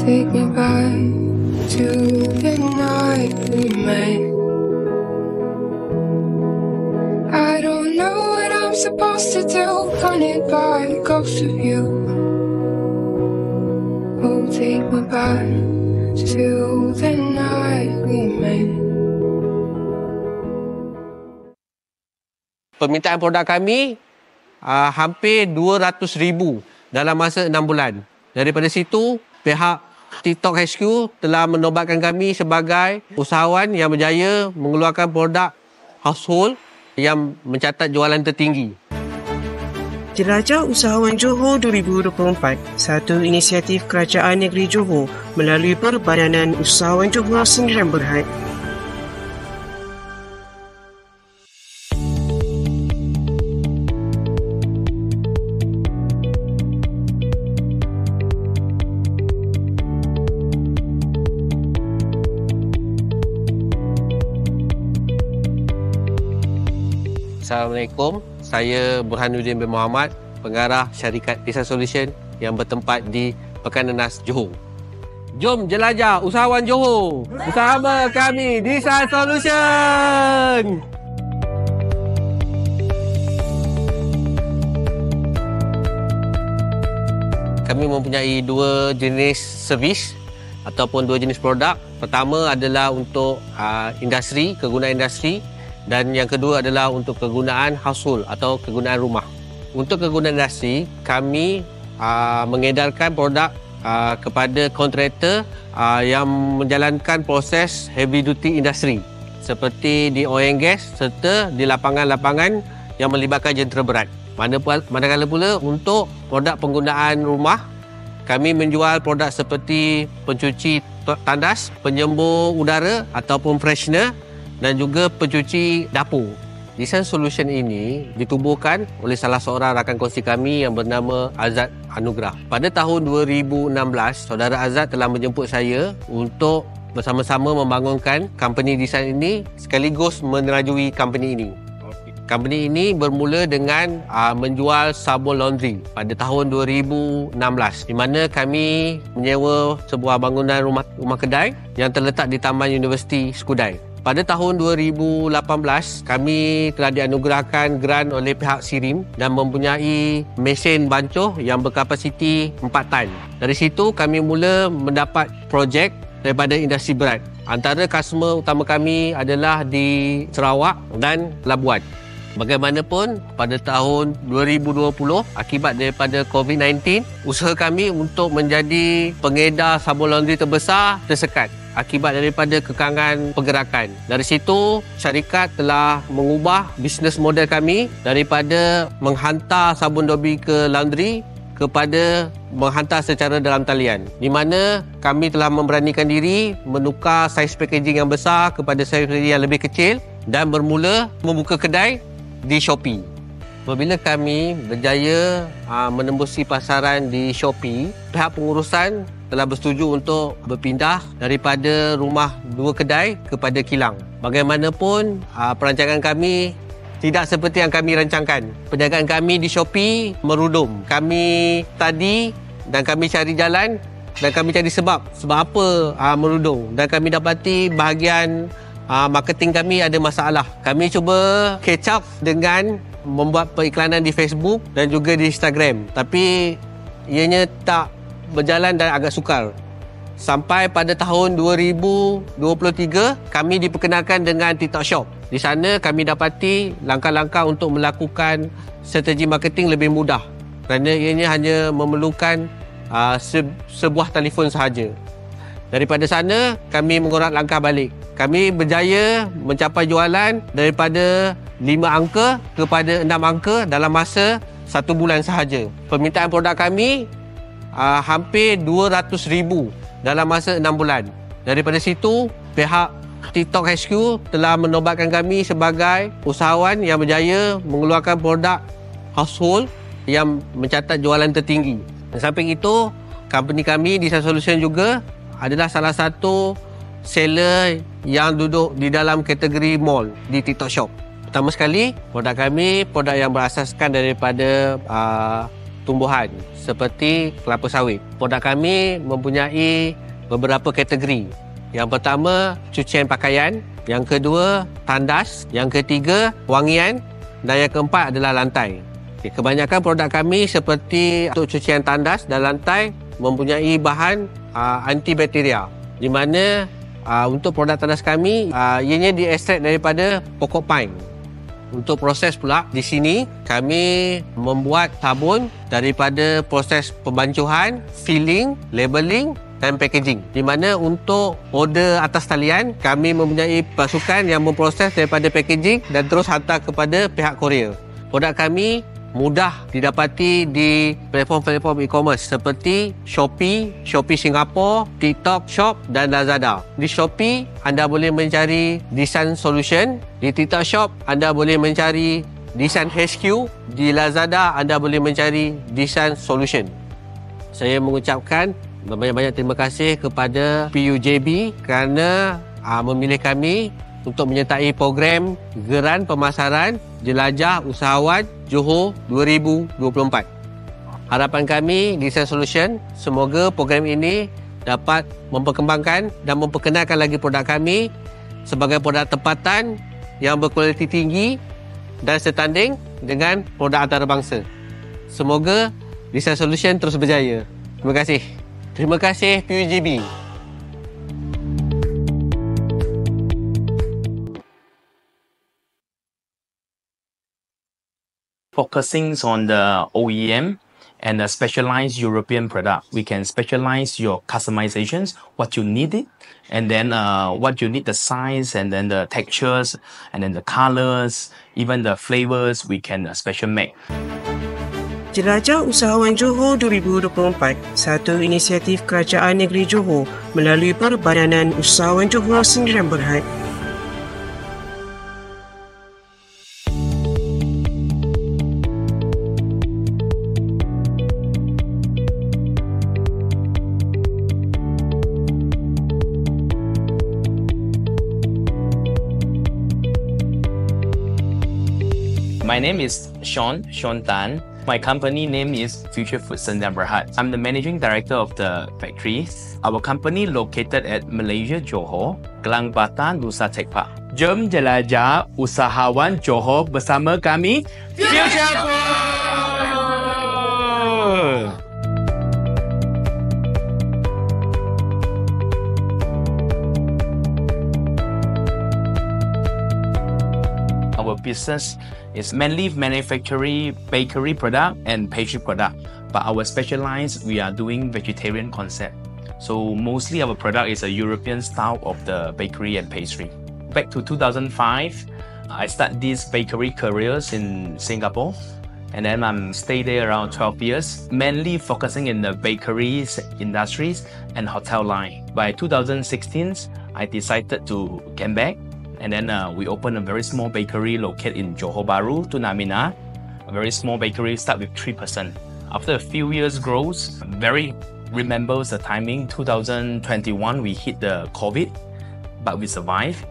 Take me back to the night we met. I don't know what I'm supposed to do, haunted by the ghost of you. Oh, take me back to the night we met. Permintaan produk kami hampir 200,000 dalam masa 6 bulan. Daripada situ, pihak TikTok HQ telah menobatkan kami sebagai usahawan yang berjaya mengeluarkan produk household yang mencatat jualan tertinggi. Jelajah Usahawan Johor 2024, satu inisiatif Kerajaan Negeri Johor melalui Perbadanan Usahawan Johor Sdn Bhd. Assalamualaikum, saya Burhanuddin bin Muhammad, pengarah syarikat Design Solution yang bertempat di Pekan Nenas, Johor. Jom jelajah usahawan Johor bersama kami Design Solution. Kami mempunyai dua jenis servis ataupun dua jenis produk. Pertama adalah untuk industri, kegunaan industri. Dan yang kedua adalah untuk kegunaan household atau kegunaan rumah. Untuk kegunaan industri, kami mengedarkan produk kepada kontraktor yang menjalankan proses heavy duty industri seperti di oil and gas serta di lapangan-lapangan yang melibatkan jentera berat. Manakala pula untuk produk penggunaan rumah, kami menjual produk seperti pencuci tandas, penyembur udara ataupun freshener dan juga pencuci dapur. Design Solution ini ditubuhkan oleh salah seorang rakan kongsi kami yang bernama Azad Anugrah. Pada tahun 2016, saudara Azad telah menjemput saya untuk bersama-sama membangunkan company design ini sekaligus menerajui company ini. Company ini bermula dengan menjual sabun laundry pada tahun 2016 di mana kami menyewa sebuah bangunan rumah kedai yang terletak di Taman Universiti Skudai. Pada tahun 2018, kami telah dianugerahkan grant oleh pihak SIRIM dan mempunyai mesin bancuh yang berkapasiti 4 tan. Dari situ, kami mula mendapat projek daripada industri berat. Antara customer utama kami adalah di Sarawak dan Labuan. Bagaimanapun, pada tahun 2020, akibat daripada COVID-19, usaha kami untuk menjadi pengedar sabun laundry terbesar tersekat akibat daripada kekangan pergerakan. Dari situ, syarikat telah mengubah bisnes model kami daripada menghantar sabun laundry ke laundry kepada menghantar secara dalam talian, di mana kami telah memberanikan diri menukar saiz packaging yang besar kepada saiz packaging yang lebih kecil dan bermula membuka kedai di Shopee. Apabila kami berjaya menembusi pasaran di Shopee, pihak pengurusan telah bersetuju untuk berpindah daripada rumah 2 kedai kepada kilang. Bagaimanapun, perancangan kami tidak seperti yang kami rancangkan. Perniagaan kami di Shopee merudum. Kami tadi dan kami cari jalan dan kami cari sebab apa merudum. Dan kami dapati bahagian marketing kami ada masalah. Kami cuba catch up dengan membuat periklanan di Facebook dan juga di Instagram. Tapi ianya tak berjalan dan agak sukar. Sampai pada tahun 2023, kami diperkenalkan dengan TikTok Shop. Di sana kami dapati langkah-langkah untuk melakukan strategi marketing lebih mudah kerana ianya hanya memerlukan sebuah telefon sahaja. Daripada sana, kami mengorak langkah balik. Kami berjaya mencapai jualan daripada 5 angka kepada 6 angka dalam masa 1 bulan sahaja. Permintaan produk kami hampir 200,000 dalam masa 6 bulan. Daripada situ, pihak TikTok HQ telah menobatkan kami sebagai usahawan yang berjaya mengeluarkan produk household yang mencatat jualan tertinggi. Dan samping itu, company kami Design Solution juga adalah salah satu seller yang duduk di dalam kategori mall di TikTok Shop. Pertama sekali, produk kami produk yang berasaskan daripada tumbuhan seperti kelapa sawit. Produk kami mempunyai beberapa kategori. Yang pertama, cucian pakaian. Yang kedua, tandas. Yang ketiga, wangian. Dan yang keempat adalah lantai. Kebanyakan produk kami seperti untuk cucian tandas dan lantai mempunyai bahan antibakteria. Di mana untuk produk tandas kami, ianya diekstrak daripada pokok pine. Untuk proses pula, di sini kami membuat sabun daripada proses pembancuhan, filling, labeling dan packaging. Di mana untuk order atas talian, kami mempunyai pasukan yang memproses daripada packaging dan terus hantar kepada pihak Korea. Produk kami mudah didapati di platform-platform e-commerce seperti Shopee, Shopee Singapore, TikTok Shop dan Lazada. Di Shopee, anda boleh mencari Design Solution. Di TikTok Shop, anda boleh mencari Design HQ. Di Lazada, anda boleh mencari Design Solution. Saya mengucapkan banyak-banyak terima kasih kepada PUJB kerana memilih kami untuk menyertai program Geran Pemasaran Jelajah Usahawan Johor 2024. Harapan kami Design Solution, semoga program ini dapat memperkembangkan dan memperkenalkan lagi produk kami sebagai produk tempatan yang berkualiti tinggi dan setanding dengan produk antarabangsa. Semoga Design Solution terus berjaya. Terima kasih. Terima kasih PUJB. Focusing on the OEM and a specialized European product. We can specialize your customizations, what you need it, and then what you need, the size, and then the textures, and then the colors, even the flavors, we can special make. Jelajah Usahawan Johor 2024, satu inisiatif Kerajaan Negeri Johor melalui Perbadanan Usahawan Johor Sendirian Berhad. My name is Sean Tan. My company name is Future Food Sdn Bhd. I'm the managing director of the factory. Our company located at Malaysia, Johor, Gelang Bata, Nusa Tekpa. Jom jelajah usahawan Johor bersama kami, Future Food! Our business is mainly manufacturing bakery product and pastry product, but our specialized, we are doing vegetarian concept. So mostly our product is a European style of the bakery and pastry. Back to 2005, I started these bakery careers in Singapore, and then I'm stayed there around 12 years, mainly focusing in the bakeries, industries, and hotel line. By 2016, I decided to come back. And then we opened a very small bakery located in Johor Bahru, Tunamina. A very small bakery, start with 3 person. After a few years growth, very remembers the timing, 2021, we hit the COVID, but we survived.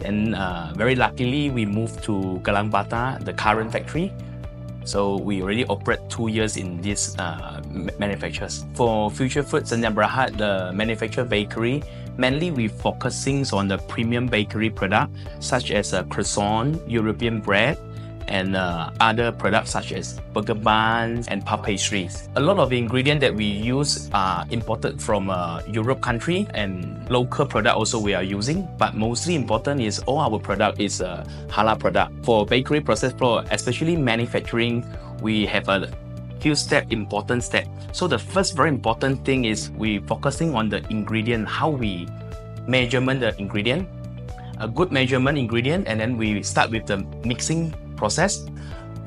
And very luckily, we moved to Gelang Bata, the current factory. So we already operate 2 years in these manufacturers. For Future Food Sdn Bhd, the manufacturer bakery, mainly we focusing on the premium bakery product such as croissant, European bread, and other products such as burger buns and puff pastries. A lot of the ingredients that we use are imported from Europe country, and local product also we are using, but mostly important is all our product is halal product. For bakery process flow, especially manufacturing, we have a few important step. So the first very important thing is we focusing on the ingredient, how we measurement the ingredient, a good measurement ingredient, and then we start with the mixing process.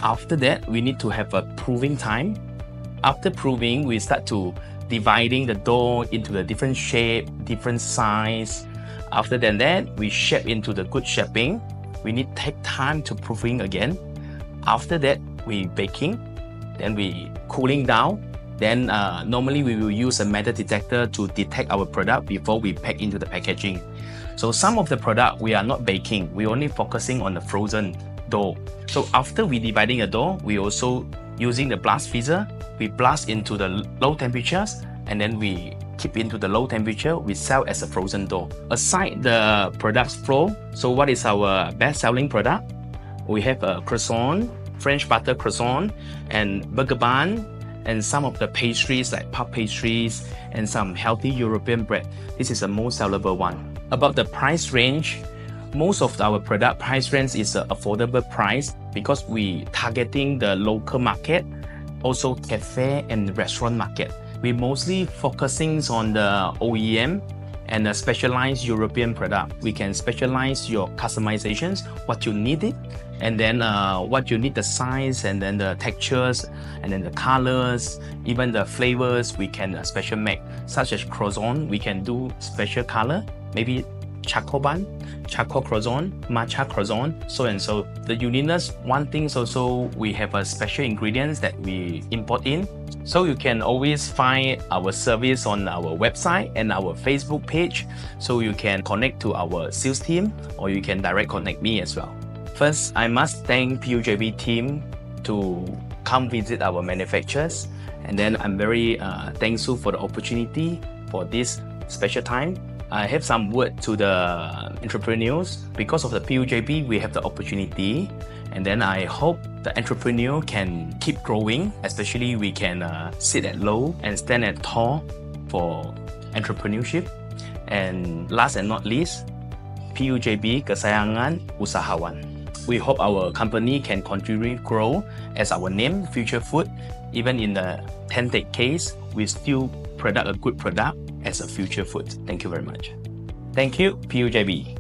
After that, we need to have a proving time. After proving, we start to dividing the dough into the different shape, different size. After that, we shape into the good shaping. We need take time to proving again. After that, we baking. Then we cooling down. Then normally we will use a metal detector to detect our product before we pack into the packaging. So some of the product we are not baking, we only focusing on the frozen dough. So after we dividing a dough, we also using the blast freezer we blast into the low temperatures and then we keep into the low temperature. We sell as a frozen dough. Aside the products flow, so what is our best selling product? We have a croissant, French butter croissant, and burger bun, and some of the pastries like puff pastries and some healthy European bread. This is the most sellable one. About the price range, most of our product price range is an affordable price because we targeting the local market, also cafe and restaurant market. We mostly focusing on the OEM and the specialized European product. We can specialize your customizations, what you need it, and then what you need the size, and then the textures, and then the colors, even the flavors we can special make. Such as croissant, we can do special color, maybe charcoal bun, charcoal croissant, matcha croissant, so and so. The uniqueness, one thing is also we have a special ingredients that we import in. So you can always find our service on our website and our Facebook page. So you can connect to our sales team or you can direct connect me as well. First, I must thank PUJB team to come visit our manufacturers. And then I'm very thankful for the opportunity for this special time. I have some word to the entrepreneurs. Because of the PUJB, we have the opportunity. And then I hope the entrepreneur can keep growing, especially we can sit at low and stand at tall for entrepreneurship. And last and not least, PUJB Kesayangan Usahawan. We hope our company can continue to grow as our name, Future Food. Even in the 10th case, we still produce a good product as a Future Food. Thank you very much. Thank you, PUJB.